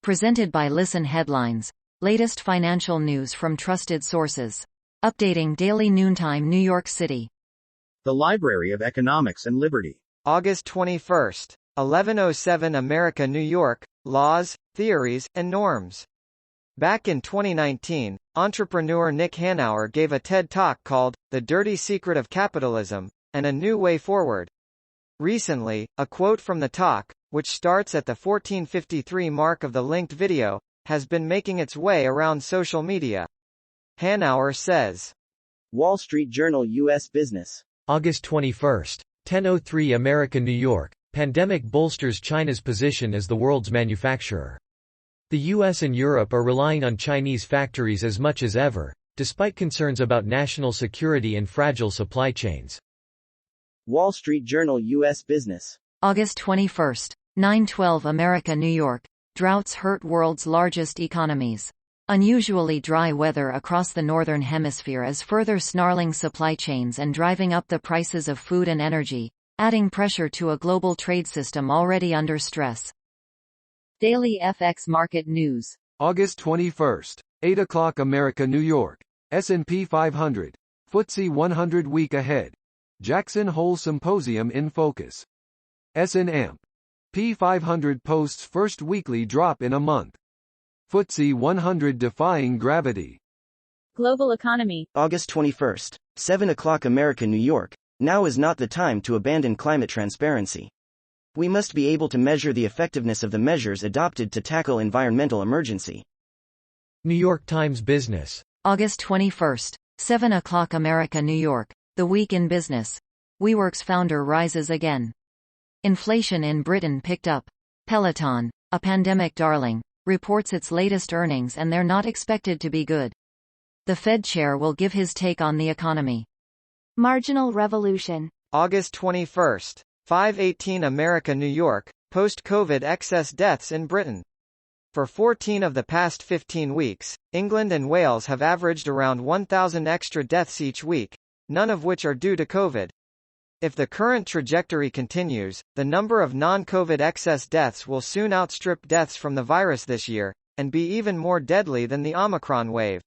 Presented by Listen Headlines. Latest financial news from trusted sources. Updating daily noontime New York City. The Library of Economics and Liberty. August 21st, 1107 America, New York, Laws, Theories, and Norms. Back in 2019, entrepreneur Nick Hanauer gave a TED Talk called, The Dirty Secret of Capitalism, and a New Way Forward. Recently, a quote from the talk, which starts at the 1453 mark of the linked video, has been making its way around social media. Hanauer says, Wall Street Journal U.S. Business. August 21st, 10:03 America, New York. Pandemic bolsters China's position as the world's manufacturer. The US and Europe are relying on Chinese factories as much as ever, despite concerns about national security and fragile supply chains. Wall Street Journal U.S. Business. August 21st, 9:12 America, New York. Droughts hurt world's largest economies. Unusually dry weather across the northern hemisphere is further snarling supply chains and driving up the prices of food and energy, adding pressure to a global trade system already under stress. Daily FX Market News. August 21st, 8 o'clock America, New York. S&P 500. FTSE 100 week ahead. Jackson Hole Symposium in focus. S&P 500 posts first weekly drop in a month. FTSE 100 defying gravity. Global economy. August 21st, 7 o'clock America, New York. Now is not the time to abandon climate transparency. We must be able to measure the effectiveness of the measures adopted to tackle environmental emergency. New York Times Business. August 21st, 7 o'clock America, New York. The Week in Business. WeWork's founder rises again. Inflation in Britain picked up. Peloton, a pandemic darling, reports its latest earnings and they're not expected to be good. The Fed chair will give his take on the economy. Marginal revolution. August 21st, 5:18 America, New York. Post-COVID excess deaths in Britain. For 14 of the past 15 weeks, England and Wales have averaged around 1,000 extra deaths each week, none of which are due to COVID. If the current trajectory continues, the number of non-COVID excess deaths will soon outstrip deaths from the virus this year, and be even more deadly than the Omicron wave.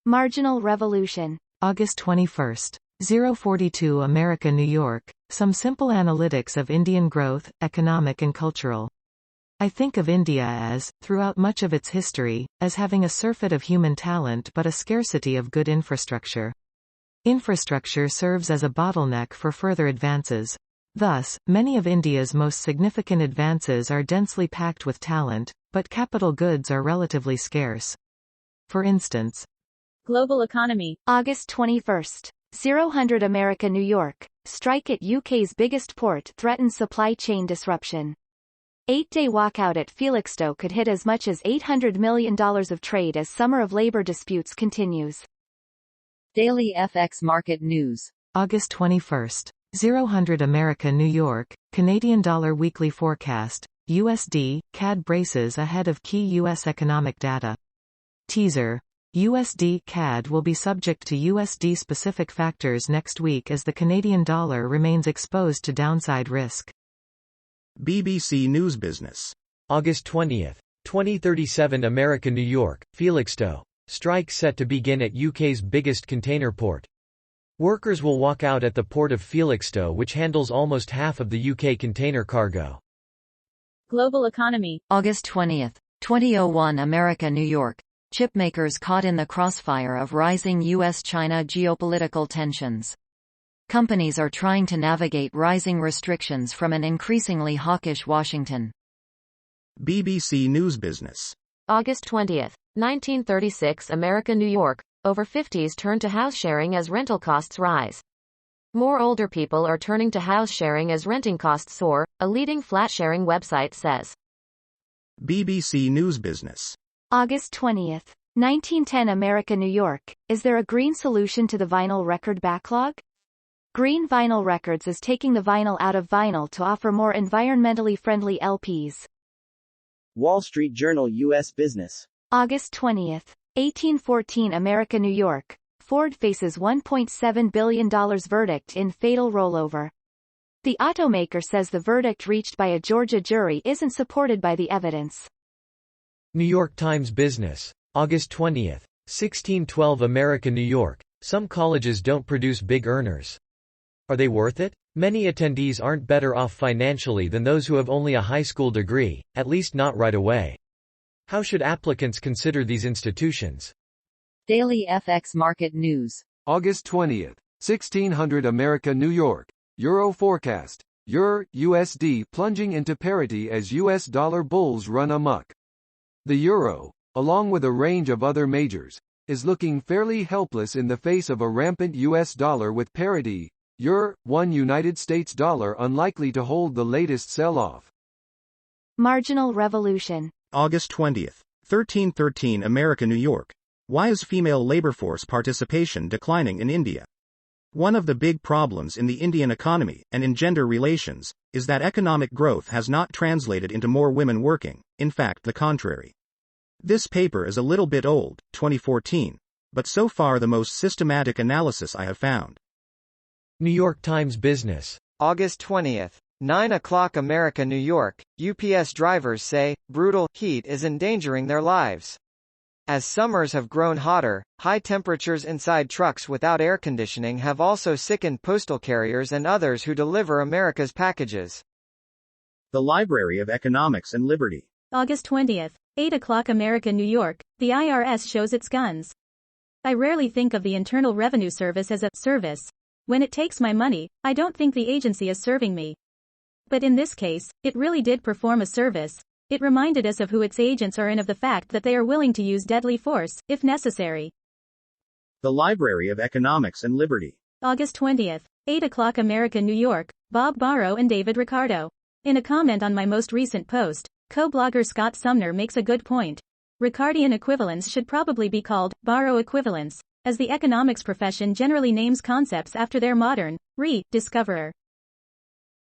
Marginal revolution. August 21st, 042 America, New York. Some simple analytics of Indian growth, economic and cultural. I think of India as, throughout much of its history, as having a surfeit of human talent but a scarcity of good infrastructure. Infrastructure serves as a bottleneck for further advances. Thus, many of India's most significant advances are densely packed with talent, but capital goods are relatively scarce. For instance, Global economy. August 21st, 0 America, New York. Strike at UK's biggest port threatens supply chain disruption. 8-day walkout at Felixstowe could hit as much as $800 million of trade as summer of labor disputes continues. Daily FX Market News. August 21st, 0 America, New York. Canadian dollar weekly forecast. USD, CAD braces ahead of key U.S. economic data. Teaser. USD CAD will be subject to USD-specific factors next week as the Canadian dollar remains exposed to downside risk. BBC News Business. August 20th, 2037 America, New York. Felixstowe. Strike set to begin at UK's biggest container port. Workers will walk out at the port of Felixstowe, which handles almost half of the UK container cargo. Global economy. August 20th, 2001 America, New York. Chipmakers caught in the crossfire of rising US-China geopolitical tensions. Companies are trying to navigate rising restrictions from an increasingly hawkish Washington. BBC News Business. August 20th, 1936 America, New York. Over 50s turn to house sharing as rental costs rise. More older people are turning to house sharing as renting costs soar, a leading flat sharing website says. BBC News Business. August 20th, 1910 America, New York. Is there a green solution to the vinyl record backlog? Green Vinyl Records is taking the vinyl out of vinyl to offer more environmentally friendly LPs. Wall Street Journal U.S. Business. August 20th, 1814 America, New York. Ford faces $1.7 billion verdict in fatal rollover. The automaker says the verdict reached by a Georgia jury isn't supported by the evidence. New York Times Business. August 20. 1612 America, New York. Some colleges don't produce big earners. Are they worth it? Many attendees aren't better off financially than those who have only a high school degree, at least not right away. How should applicants consider these institutions? Daily FX Market News. August 20. 1600 America, New York. Euro forecast. EUR/USD plunging into parity as US dollar bulls run amok. The euro, along with a range of other majors, is looking fairly helpless in the face of a rampant US dollar with parity. EUR/1 United States dollar unlikely to hold the latest sell-off. Marginal revolution. August 20. 1313 America, New York. Why is female labor force participation declining in India? One of the big problems in the Indian economy, and in gender relations, is that economic growth has not translated into more women working, in fact the contrary. This paper is a little bit old, 2014, but so far the most systematic analysis I have found. New York Times Business. August 20. 9 o'clock America, New York. UPS drivers say, brutal heat is endangering their lives. As summers have grown hotter, high temperatures inside trucks without air conditioning have also sickened postal carriers and others who deliver America's packages. The Library of Economics and Liberty. August 20. 8 o'clock America, New York. The IRS shows its guns. I rarely think of the Internal Revenue Service as a service. When it takes my money, I don't think the agency is serving me. But in this case, it really did perform a service. It reminded us of who its agents are and of the fact that they are willing to use deadly force, if necessary. The Library of Economics and Liberty. August 20. 8 o'clock America, New York. Bob Barrow and David Ricardo. In a comment on my most recent post, co-blogger Scott Sumner makes a good point. Ricardian equivalence should probably be called Barrow equivalence, as the economics profession generally names concepts after their modern discoverer.